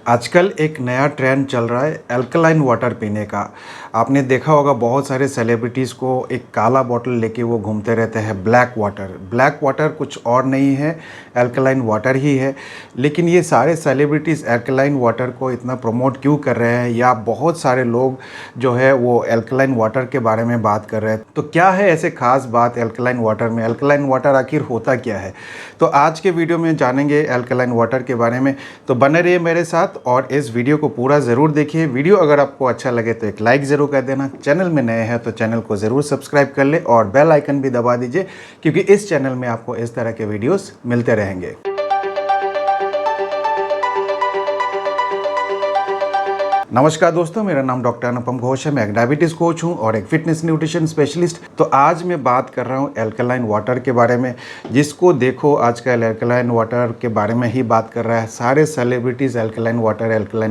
आजकल एक नया ट्रेंड चल रहा है अल्कलाइन वाटर पीने का। आपने देखा होगा बहुत सारे सेलिब्रिटीज़ को एक काला बॉटल लेके वो घूमते रहते हैं ब्लैक वाटर। ब्लैक वाटर कुछ और नहीं है, अल्कलाइन वाटर ही है। लेकिन ये सारे सेलिब्रिटीज़ अल्कलाइन वाटर को इतना प्रमोट क्यों कर रहे हैं, या बहुत सारे लोग जो है वो अल्कलाइन वाटर के बारे में बात कर रहे हैं। तो क्या है ऐसे ख़ास बात अल्कलाइन वाटर में? अल्कलाइन वाटर आखिर होता क्या है? तो आज के वीडियो में जानेंगे अल्कलाइन वाटर के बारे में। तो बने रहिए मेरे साथ और इस वीडियो को पूरा ज़रूर देखिए। वीडियो अगर आपको अच्छा लगे तो एक लाइक ज़रूर कर देना। चैनल में नए हैं तो चैनल को ज़रूर सब्सक्राइब कर ले और बेल आइकन भी दबा दीजिए, क्योंकि इस चैनल में आपको इस तरह के वीडियोस मिलते रहेंगे। नमस्कार दोस्तों, मेरा नाम डॉक्टर अनुपम घोष है। मैं एक डायबिटीज़ कोच हूं और एक फिटनेस न्यूट्रिशन स्पेशलिस्ट। तो आज मैं बात कर रहा हूं अल्कलाइन वाटर के बारे में। जिसको देखो आजकल अल्कलाइन वाटर के बारे में ही बात कर रहा है। सारे सेलिब्रिटीज़ अल्कलाइन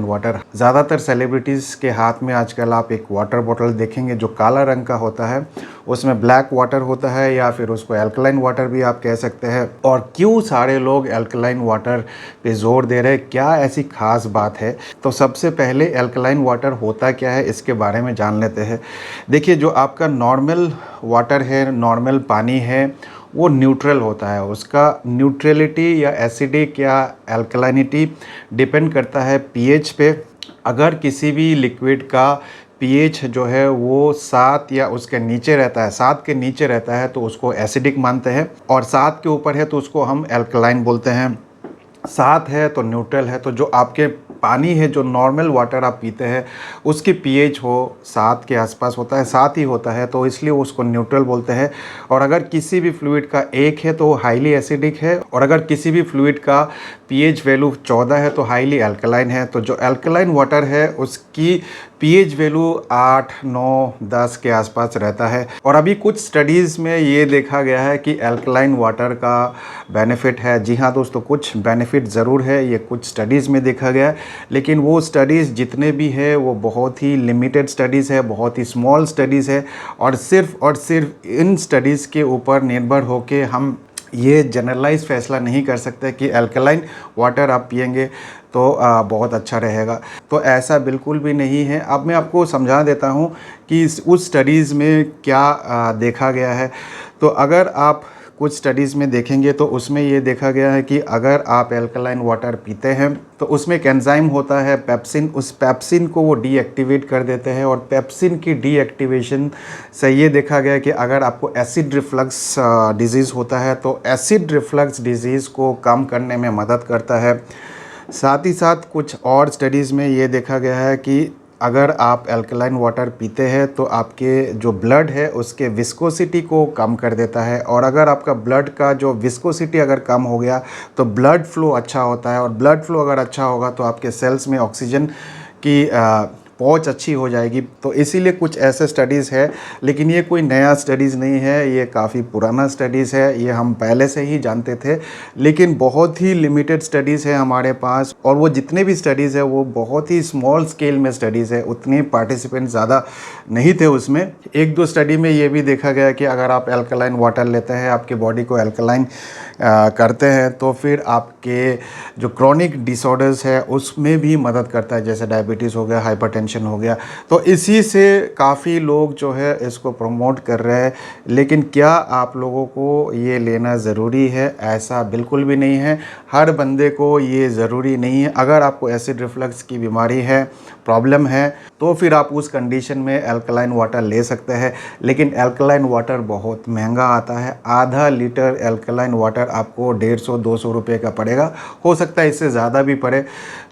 वाटर। ज़्यादातर सेलिब्रिटीज़ के हाथ में आजकल आप एक वाटर बॉटल देखेंगे जो काला रंग का होता है, उसमें ब्लैक वाटर होता है या फिर उसको अल्कलाइन वाटर भी आप कह सकते हैं। और क्यों सारे लोग अल्कलाइन वाटर पे जोर दे रहे हैं, क्या ऐसी खास बात है? तो सबसे पहले अल्कलाइन वाटर होता क्या है इसके बारे में जान लेते हैं। देखिए, जो आपका नॉर्मल वाटर है, नॉर्मल पानी है, वो न्यूट्रल होता है। उसका न्यूट्रलिटी या एसिडिक या अल्कलाइनिटी डिपेंड करता है पीएच पे। अगर किसी भी लिक्विड का पीएच जो है वो 7 या उसके नीचे रहता है, 7 के नीचे रहता है तो उसको एसिडिक मानते हैं, और 7 के ऊपर है तो उसको हम अल्कलाइन बोलते हैं। 7 है तो न्यूट्रल है। तो जो आपके पानी है, जो नॉर्मल वाटर आप पीते हैं, उसकी पीएच हो 7 के आसपास होता है, 7 ही होता है, तो इसलिए उसको न्यूट्रल बोलते हैं। और अगर किसी भी फ्लूइड का 1 है तो वो हाईली एसिडिक है, और अगर किसी भी फ्लूइड का पीएच वैल्यू 14 है तो हाईली अल्कलाइन है। तो जो अल्कलाइन वाटर है उसकी पीएच वैल्यू 8, 9, 10 के आसपास रहता है। और अभी कुछ स्टडीज़ में ये देखा गया है कि अल्कलाइन वाटर का बेनिफिट है। जी हाँ दोस्तों, कुछ बेनिफिट ज़रूर है, ये कुछ स्टडीज़ में देखा गया है। लेकिन वो स्टडीज़ जितने भी है वो बहुत ही लिमिटेड स्टडीज़ है, बहुत ही स्मॉल स्टडीज़ है, और सिर्फ इन स्टडीज़ के ऊपर निर्भर होके हम ये जनरलाइज फैसला नहीं कर सकते कि अल्कलाइन वाटर आप पिएंगे तो बहुत अच्छा रहेगा। तो ऐसा बिल्कुल भी नहीं है। अब मैं आपको समझा देता हूँ कि उस स्टडीज़ में क्या देखा गया है। तो अगर आप कुछ स्टडीज़ में देखेंगे तो उसमें ये देखा गया है कि अगर आप अल्कलाइन वाटर पीते हैं तो उसमें एक एंजाइम होता है पेप्सिन। उस पेप्सिन को वो डीएक्टिवेट कर देते हैं, और पेप्सिन की डीएक्टिवेशन से ये देखा गया कि अगर आपको एसिड रिफ्लक्स डिजीज़ होता है तो एसिड रिफ्लक्स डिजीज़ को कम करने में मदद करता है। साथ ही साथ कुछ और स्टडीज़ में ये देखा गया है कि अगर आप अल्कलाइन वाटर पीते हैं तो आपके जो ब्लड है उसके विस्कोसिटी को कम कर देता है, और अगर आपका ब्लड का जो विस्कोसिटी अगर कम हो गया तो ब्लड फ्लो अच्छा होता है, और ब्लड फ्लो अगर अच्छा होगा तो आपके सेल्स में ऑक्सीजन की पहुंच अच्छी हो जाएगी। तो इसीलिए कुछ ऐसे स्टडीज़ है, लेकिन ये कोई नया स्टडीज़ नहीं है, ये काफ़ी पुराना स्टडीज़ है, ये हम पहले से ही जानते थे। लेकिन बहुत ही लिमिटेड स्टडीज़ है हमारे पास, और वो जितने भी स्टडीज़ है वो बहुत ही स्मॉल स्केल में स्टडीज़ है, उतने पार्टिसिपेंट ज़्यादा नहीं थे उसमें। 1-2 स्टडी में ये भी देखा गया कि अगर आप अल्कलाइन वाटर लेते हैं, आपकी बॉडी को अल्कलाइन करते हैं, तो फिर आपके जो क्रॉनिक डिसऑर्डर्स है उसमें भी मदद करता है, जैसे डायबिटीज़ हो गया, हाइपरटेंशन हो गया। तो इसी से काफ़ी लोग जो है इसको प्रमोट कर रहे हैं। लेकिन क्या आप लोगों को ये लेना ज़रूरी है? ऐसा बिल्कुल भी नहीं है। हर बंदे को ये ज़रूरी नहीं है। अगर आपको एसिड रिफ्लक्स की बीमारी है, प्रॉब्लम है, तो फिर आप उस कंडीशन में अल्कलाइन वाटर ले सकते हैं। लेकिन अल्कलाइन वाटर बहुत महंगा आता है। आधा लीटर अल्कलाइन वाटर आपको 150-200 रुपये का पड़ेगा, हो सकता है इससे ज़्यादा भी पड़े।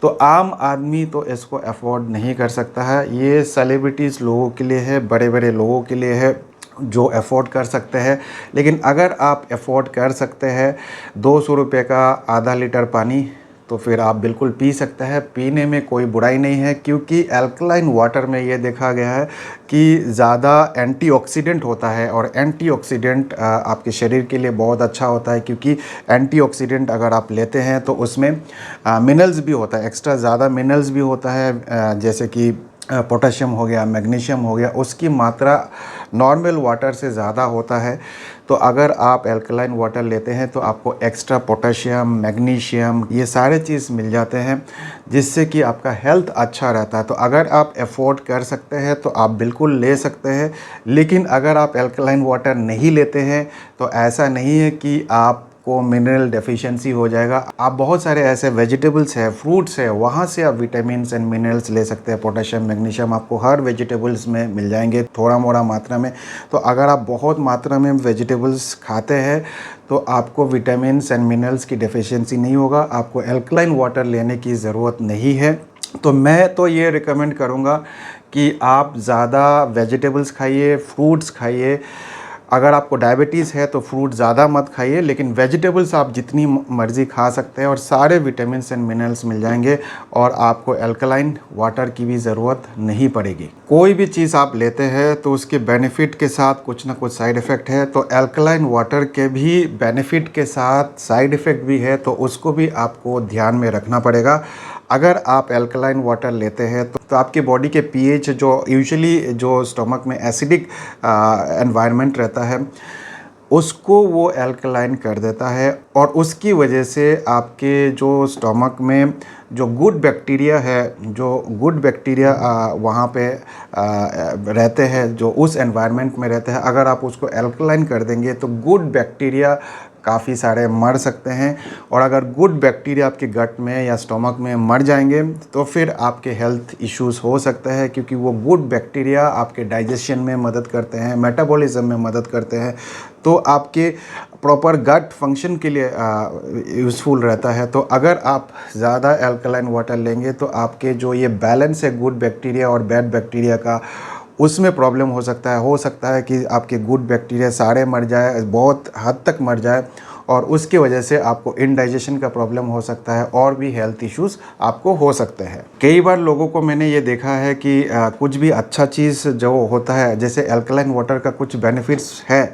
तो आम आदमी तो इसको अफोर्ड नहीं कर सकता है। ये सेलिब्रिटीज़ लोगों के लिए है, बड़े बड़े लोगों के लिए है जो अफोर्ड कर सकते हैं। लेकिन अगर आप अफोर्ड कर सकते हैं 200 रुपये का आधा लीटर पानी, तो फिर आप बिल्कुल पी सकते हैं। पीने में कोई बुराई नहीं है, क्योंकि अल्कलाइन वाटर में ये देखा गया है कि ज़्यादा एंटीऑक्सीडेंट होता है, और एंटीऑक्सीडेंट आपके शरीर के लिए बहुत अच्छा होता है, क्योंकि एंटीऑक्सीडेंट अगर आप लेते हैं तो उसमें मिनरल्स भी होता है, एक्स्ट्रा ज़्यादा मिनरल्स भी होता है, जैसे कि पोटेशियम हो गया, मैग्नीशियम हो गया, उसकी मात्रा नॉर्मल वाटर से ज़्यादा होता है। तो अगर आप एल्कलाइन वाटर लेते हैं तो आपको एक्स्ट्रा पोटेशियम, मैग्नीशियम ये सारे चीज़ मिल जाते हैं, जिससे कि आपका हेल्थ अच्छा रहता है। तो अगर आप अफोर्ड कर सकते हैं तो आप बिल्कुल ले सकते हैं। लेकिन अगर आप एल्कलाइन वाटर नहीं लेते हैं तो ऐसा नहीं है कि आप को मिनरल डेफिशिएंसी हो जाएगा। आप बहुत सारे ऐसे वेजिटेबल्स हैं, फ्रूट्स हैं, वहाँ से आप विटामिन्स एंड मिनरल्स ले सकते हैं। पोटेशियम, मैग्नीशियम आपको हर वेजिटेबल्स में मिल जाएंगे थोड़ा मोड़ा मात्रा में। तो अगर आप बहुत मात्रा में वेजिटेबल्स खाते हैं तो आपको विटामिन्स एंड मिनरल्स की डेफिशिएंसी नहीं होगा, आपको एल्कलाइन वाटर लेने की ज़रूरत नहीं है। तो मैं तो ये रिकमेंड करूँगा कि आप ज़्यादा वेजिटेबल्स खाइए, फ्रूट्स खाइए। अगर आपको डायबिटीज़ है तो फ्रूट ज़्यादा मत खाइए, लेकिन वेजिटेबल्स आप जितनी मर्ज़ी खा सकते हैं और सारे विटामिन्स एंड मिनरल्स मिल जाएंगे और आपको एल्कलाइन वाटर की भी ज़रूरत नहीं पड़ेगी। कोई भी चीज़ आप लेते हैं तो उसके बेनिफिट के साथ कुछ ना कुछ साइड इफ़ेक्ट है, तो एल्कलाइन वाटर के भी बेनिफिट के साथ साइड इफ़ेक्ट भी है, तो उसको भी आपको ध्यान में रखना पड़ेगा। अगर आप एल्कलाइन वाटर लेते हैं तो आपकी बॉडी के पीएच जो यूजुअली जो स्टमक में एसिडिक एनवायरनमेंट रहता है उसको वो एल्कलाइन कर देता है, और उसकी वजह से आपके जो स्टमक में जो गुड बैक्टीरिया है, जो गुड बैक्टीरिया वहाँ पे रहते हैं, जो उस एनवायरनमेंट में रहते हैं, अगर आप उसको एल्कलाइन कर देंगे तो गुड बैक्टीरिया काफ़ी सारे मर सकते हैं। और अगर गुड बैक्टीरिया आपके गट में या स्टमक में मर जाएंगे तो फिर आपके हेल्थ इश्यूज़ हो सकते हैं, क्योंकि वो गुड बैक्टीरिया आपके डाइजेशन में मदद करते हैं, मेटाबॉलिज्म में मदद करते हैं, तो आपके प्रॉपर गट फंक्शन के लिए यूज़फुल रहता है। तो अगर आप ज़्यादा एल्कलाइन वाटर लेंगे तो आपके जो ये बैलेंस है गुड बैक्टीरिया और बैड बैक्टीरिया का, उसमें प्रॉब्लम हो सकता है कि आपके गुड बैक्टीरिया सारे मर जाए, बहुत हद तक मर जाए, और उसकी वजह से आपको इंडाइजेशन का प्रॉब्लम हो सकता है और भी हेल्थ इश्यूज़ आपको हो सकते हैं। कई बार लोगों को मैंने ये देखा है कि कुछ भी अच्छा चीज़ जो होता है, जैसे एल्कलाइन वाटर का कुछ बेनिफिट्स है,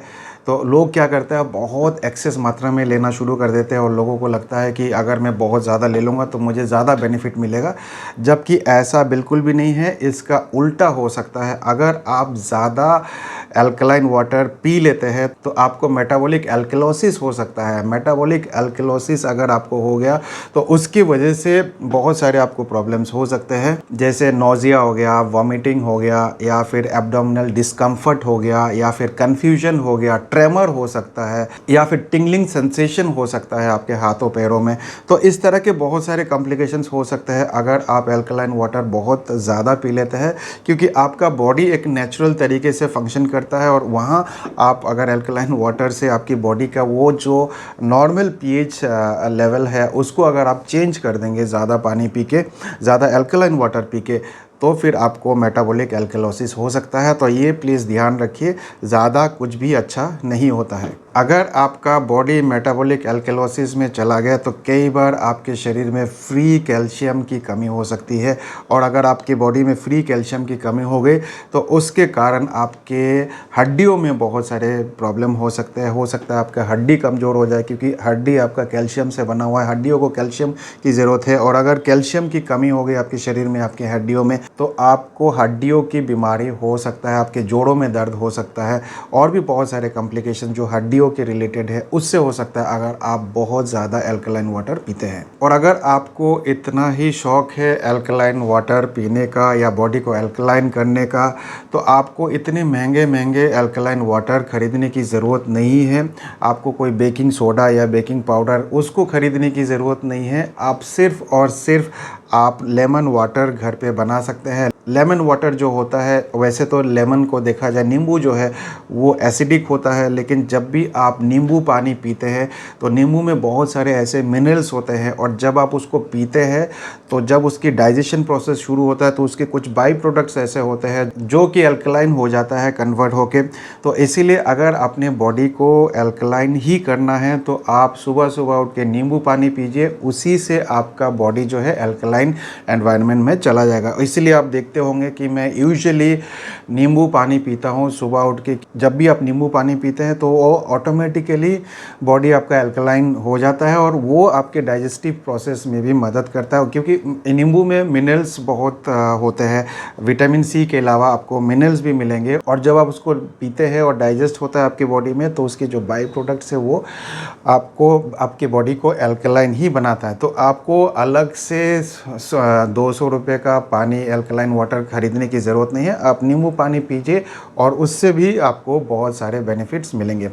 तो लोग क्या करते हैं बहुत एक्सेस मात्रा में लेना शुरू कर देते हैं और लोगों को लगता है कि अगर मैं बहुत ज़्यादा ले लूँगा तो मुझे ज़्यादा बेनिफिट मिलेगा, जबकि ऐसा बिल्कुल भी नहीं है। इसका उल्टा हो सकता है। अगर आप ज़्यादा एल्कलाइन वाटर पी लेते हैं तो आपको मेटाबॉलिक एल्कलोसिस हो सकता है। मेटाबॉलिक एल्कलोसिस अगर आपको हो गया तो उसकी वजह से बहुत सारे आपको प्रॉब्लम्स हो सकते हैं, जैसे नोज़िया हो गया, वॉमिटिंग हो गया, या फिर एब्डोमिनल डिस्कम्फर्ट हो गया, या फिर कन्फ्यूजन हो गया, ट्रेमर हो सकता है, या फिर टिंगलिंग सेंसेशन हो सकता है आपके हाथों पैरों में। तो इस तरह के बहुत सारे कॉम्प्लिकेशंस हो सकते हैं अगर आप एल्कलाइन वाटर बहुत ज़्यादा पी लेते हैं, क्योंकि आपका बॉडी एक नेचुरल तरीके से फंक्शन करता है, और वहाँ आप अगर एल्कलाइन वाटर से आपकी बॉडी का वो जो नॉर्मल पीएच लेवल है उसको अगर आप चेंज कर देंगे ज़्यादा पानी पी के, ज़्यादा एल्कलाइन वाटर पी के, तो फिर आपको मेटाबॉलिक एल्कलोसिस हो सकता है। तो ये प्लीज़ ध्यान रखिए, ज़्यादा कुछ भी अच्छा नहीं होता है। अगर आपका बॉडी मेटाबॉलिक एल्कलोसिस में चला गया तो कई बार आपके शरीर में फ्री कैल्शियम की कमी हो सकती है, और अगर आपकी बॉडी में फ्री कैल्शियम की कमी हो गई तो उसके कारण आपके हड्डियों में बहुत सारे प्रॉब्लम हो सकते हैं। हो सकता है आपका हड्डी कमज़ोर हो जाए, क्योंकि हड्डी आपका कैल्शियम से बना हुआ है, हड्डियों को कैल्शियम की ज़रूरत है, और अगर कैल्शियम की कमी हो गई आपके शरीर में, आपकी हड्डियों में, तो आपको हड्डियों की बीमारी हो सकता है, आपके जोड़ों में दर्द हो सकता है, और भी बहुत सारे कॉम्प्लिकेशन जो हड्डियों के रिलेटेड है उससे हो सकता है अगर आप बहुत ज़्यादा एल्कलाइन वाटर पीते हैं। और अगर आपको इतना ही शौक है एल्कलाइन वाटर पीने का या बॉडी को एल्कलाइन करने का, तो आपको इतने महंगे महंगे एल्कलाइन वाटर खरीदने की ज़रूरत नहीं है। आपको कोई बेकिंग सोडा या बेकिंग पाउडर उसको खरीदने की ज़रूरत नहीं है। आप सिर्फ़ और सिर्फ आप लेमन वाटर घर पे बना सकते हैं। लेमन वाटर जो होता है, वैसे तो लेमन को देखा जाए, नींबू जो है वो एसिडिक होता है, लेकिन जब भी आप नींबू पानी पीते हैं तो नींबू में बहुत सारे ऐसे मिनरल्स होते हैं, और जब आप उसको पीते हैं तो जब उसकी डाइजेशन प्रोसेस शुरू होता है तो उसके कुछ बाई प्रोडक्ट्स ऐसे होते हैं जो कि एल्कलाइन हो जाता है कन्वर्ट होके। तो इसीलिए अगर अपने बॉडी को एल्कलाइन ही करना है तो आप सुबह सुबह उठ के नींबू पानी पीजिए, उसी से आपका बॉडी जो है एल्कलाइन एल्कलाइन एनवायरनमेंट में चला जाएगा। इसलिए आप देखते होंगे कि मैं यूजुअली नींबू पानी पीता हूँ सुबह उठ के। जब भी आप नींबू पानी पीते हैं तो वो ऑटोमेटिकली बॉडी आपका एल्कलाइन हो जाता है और वो आपके डाइजेस्टिव प्रोसेस में भी मदद करता है, क्योंकि नींबू में मिनरल्स बहुत होते हैं। विटामिन सी के अलावा आपको मिनरल्स भी मिलेंगे और जब आप उसको पीते हैं और डाइजेस्ट होता है आपकी बॉडी में तो उसके जो बाई प्रोडक्ट्स है वो आपको आपके बॉडी को एल्कलाइन ही बनाता है। तो आपको अलग से 200 रुपये का पानी एल्कलाइन वाटर खरीदने की ज़रूरत नहीं है। आप नींबू पानी पीजिए और उससे भी आपको बहुत सारे बेनिफिट्स मिलेंगे।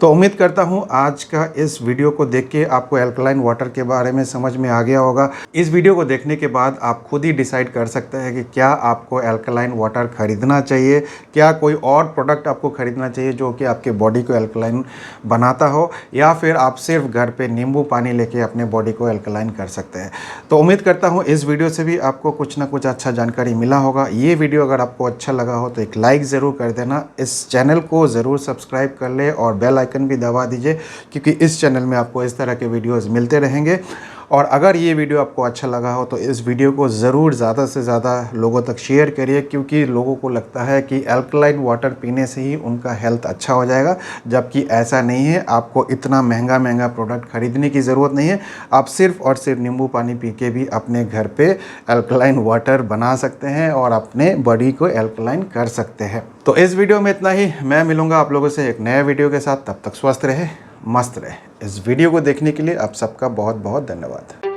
तो उम्मीद करता हूँ आज का इस वीडियो को देख के आपको एल्कलाइन वाटर के बारे में समझ में आ गया होगा। इस वीडियो को देखने के बाद आप खुद ही डिसाइड कर सकते हैं कि क्या आपको एल्कलाइन वाटर खरीदना चाहिए, क्या कोई और प्रोडक्ट आपको खरीदना चाहिए जो कि आपके बॉडी को एल्कलाइन बनाता हो, या फिर आप सिर्फ घर पे नींबू पानी लेके अपने बॉडी को एल्कलाइन कर सकते हैं। तो उम्मीद करता हूँ इस वीडियो से भी आपको कुछ ना कुछ अच्छा जानकारी मिला होगा। ये वीडियो अगर आपको अच्छा लगा हो तो एक लाइक ज़रूर कर देना, इस चैनल को ज़रूर सब्सक्राइब कर ले और बेल आइकन भी दबा दीजिए, क्योंकि इस चैनल में आपको इस तरह के वीडियोस मिलते रहेंगे। और अगर ये वीडियो आपको अच्छा लगा हो तो इस वीडियो को ज़रूर ज़्यादा से ज़्यादा लोगों तक शेयर करिए, क्योंकि लोगों को लगता है कि एल्कलाइन वाटर पीने से ही उनका हेल्थ अच्छा हो जाएगा, जबकि ऐसा नहीं है। आपको इतना महंगा महंगा प्रोडक्ट खरीदने की ज़रूरत नहीं है। आप सिर्फ और सिर्फ नींबू पानी पी के भी अपने घर पे एल्कलाइन वाटर बना सकते हैं और अपने बॉडी को एल्कलाइन कर सकते हैं। तो इस वीडियो में इतना ही। मैं मिलूँगा आप लोगों से एक नए वीडियो के साथ। तब तक स्वस्थ रहे, मस्त रहे। इस वीडियो को देखने के लिए आप सबका बहुत बहुत धन्यवाद।